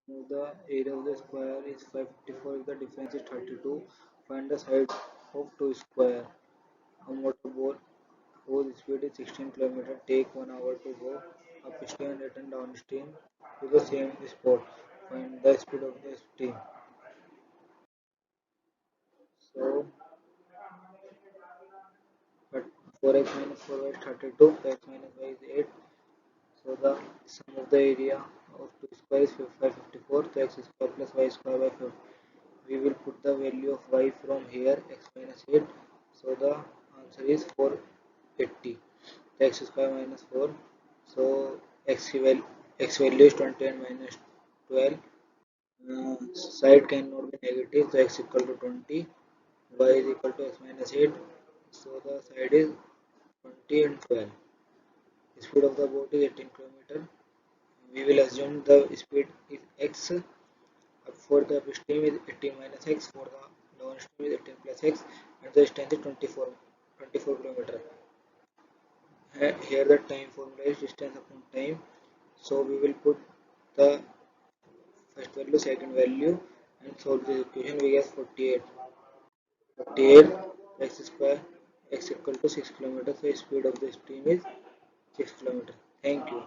Now the area of the square is 554 if the difference is 32. Find the side of two square. A motorboat whose speed is 16 km take 1 hour to go upstream and return downstream to the same spot. Find the speed of the steam. So, but 4x minus 4y is 32, x minus y is 8. So the sum of the area of two square is 554. So x square plus y square by 5. We will put the value of y from here, x minus 8. So the answer is 480. The x square minus 4. So x value is 20 and minus 12. Side cannot be negative, so x equal to 20. Y is equal to x minus 8. So the side is 20 and 12. The speed of the boat is 18 km. We will assume the speed is x. For the upstream is 18 minus x, for the downstream is 18 plus x, and the distance is 24 km. Here the time formula is distance upon time. So we will put the first value, second value, and solve this equation. We get 48. 48 x square x equal to 6 km. So speed of the stream is 6 km. Thank you.